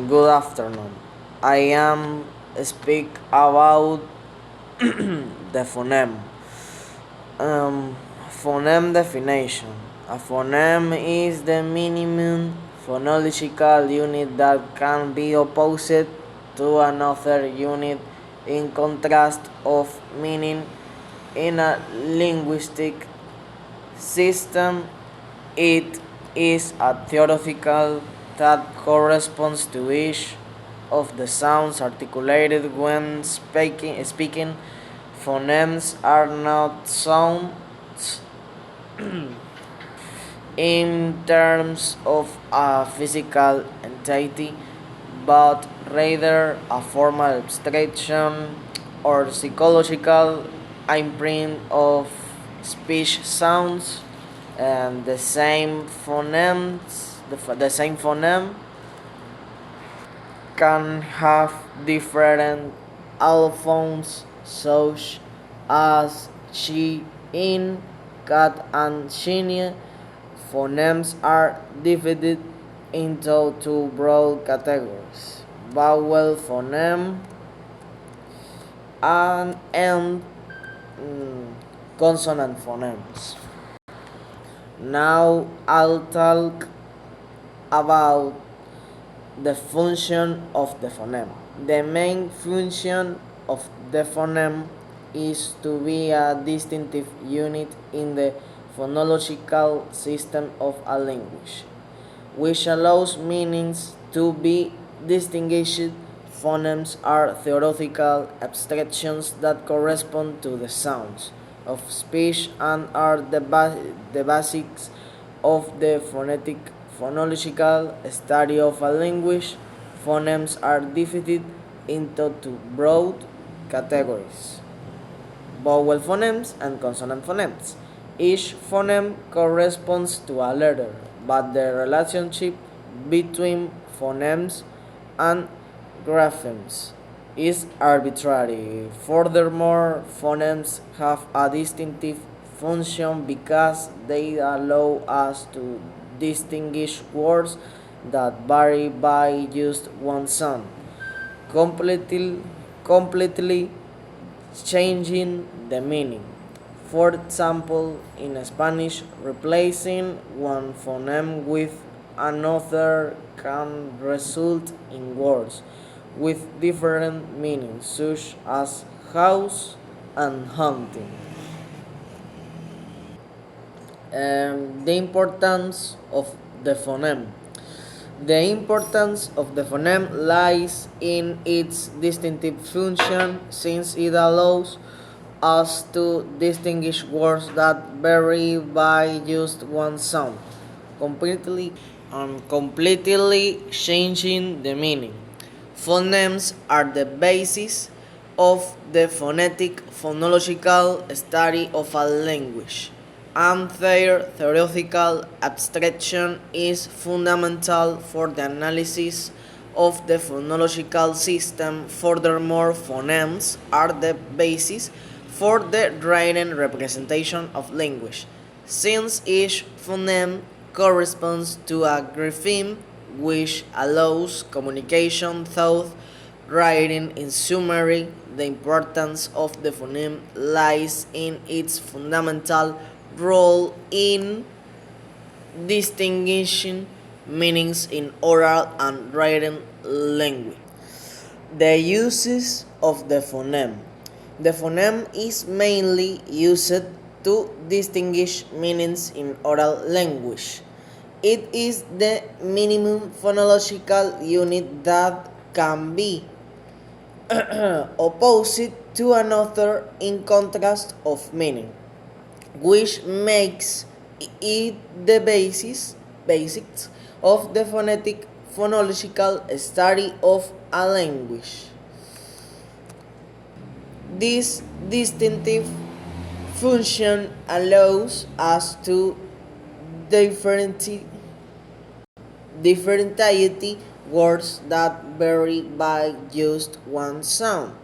Good afternoon. I am speak about the phoneme. Phoneme definition. A phoneme is the minimum phonological unit that can be opposed to another unit in contrast of meaning in a linguistic system. It is a theoretical that corresponds to each of the sounds articulated when speaking. Phonemes are not sounds in terms of a physical entity, but rather a formal abstraction or psychological imprint of speech sounds. And the same the same phoneme can have different allophones such as she, in, cat, and shiny. Phonemes are divided into two broad categories: vowel phoneme and consonant phonemes. Now I'll talk about the function of the phoneme. The main function of the phoneme is to be a distinctive unit in the phonological system of a language, which allows meanings to be distinguished. Phonemes are theoretical abstractions that correspond to the sounds of speech and are the basics of the phonological study of a language. Phonemes are divided into two broad categories: vowel phonemes and consonant phonemes. Each phoneme corresponds to a letter, but the relationship between phonemes and graphemes is arbitrary. Furthermore, phonemes have a distinctive function because they allow us to distinguish words that vary by just one sound, completely, completely changing the meaning. For example, in Spanish, replacing one phoneme with another can result in words with different meanings, such as house and hunting. The importance of the phoneme. The importance of the phoneme lies in its distinctive function, since it allows us to distinguish words that vary by just one sound, completely changing the meaning. Phonemes are the basis of the phonetic phonological study of a language, and their theoretical abstraction is fundamental for the analysis of the phonological system. Furthermore, phonemes are the basis for the written representation of language, since each phoneme corresponds to a grapheme which allows communication through writing. In summary, the importance of the phoneme lies in its fundamental role in distinguishing meanings in oral and written language. The uses of the phoneme. The phoneme is mainly used to distinguish meanings in oral language. It is the minimum phonological unit that can be opposite to another in contrast of meaning, which makes it the basics of the phonological study of a language. This distinctive function allows us to differentiate words that vary by just one sound,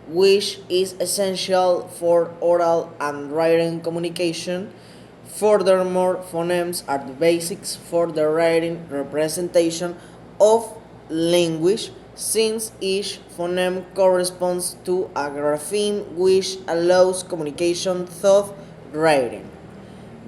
which is essential for oral and written communication. Furthermore, phonemes are the basics for the writing representation of language since each phoneme corresponds to a grapheme which allows communication through writing.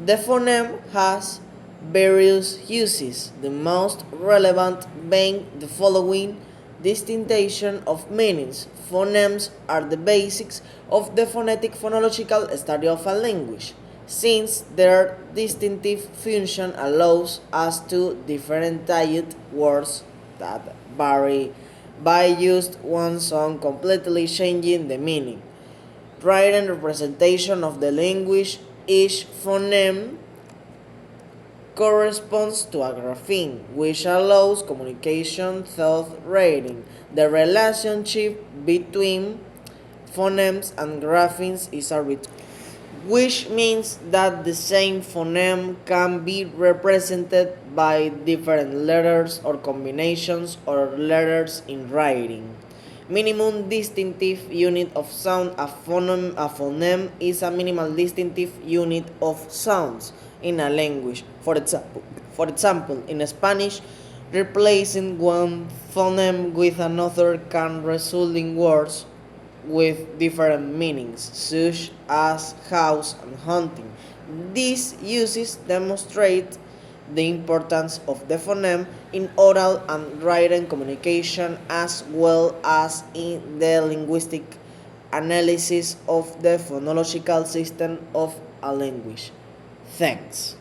The phoneme has various uses, the most relevant being the following distinction of meanings. Phonemes are the basics of the phonetic phonological study of a language, since their distinctive function allows us to differentiate words that vary by just one sound completely changing the meaning. Written representation of the language, each phoneme corresponds to a grapheme, which allows communication through writing. The relationship between phonemes and graphemes is arbitrary, which means that the same phoneme can be represented by different letters or combinations of letters in writing. Minimum distinctive unit of sound. A phoneme is a minimal distinctive unit of sounds in a language. For example, in Spanish, replacing one phoneme with another can result in words with different meanings, such as house and hunting. These uses demonstrate the importance of the phoneme in oral and written communication as well as in the linguistic analysis of the phonological system of a language. Thanks.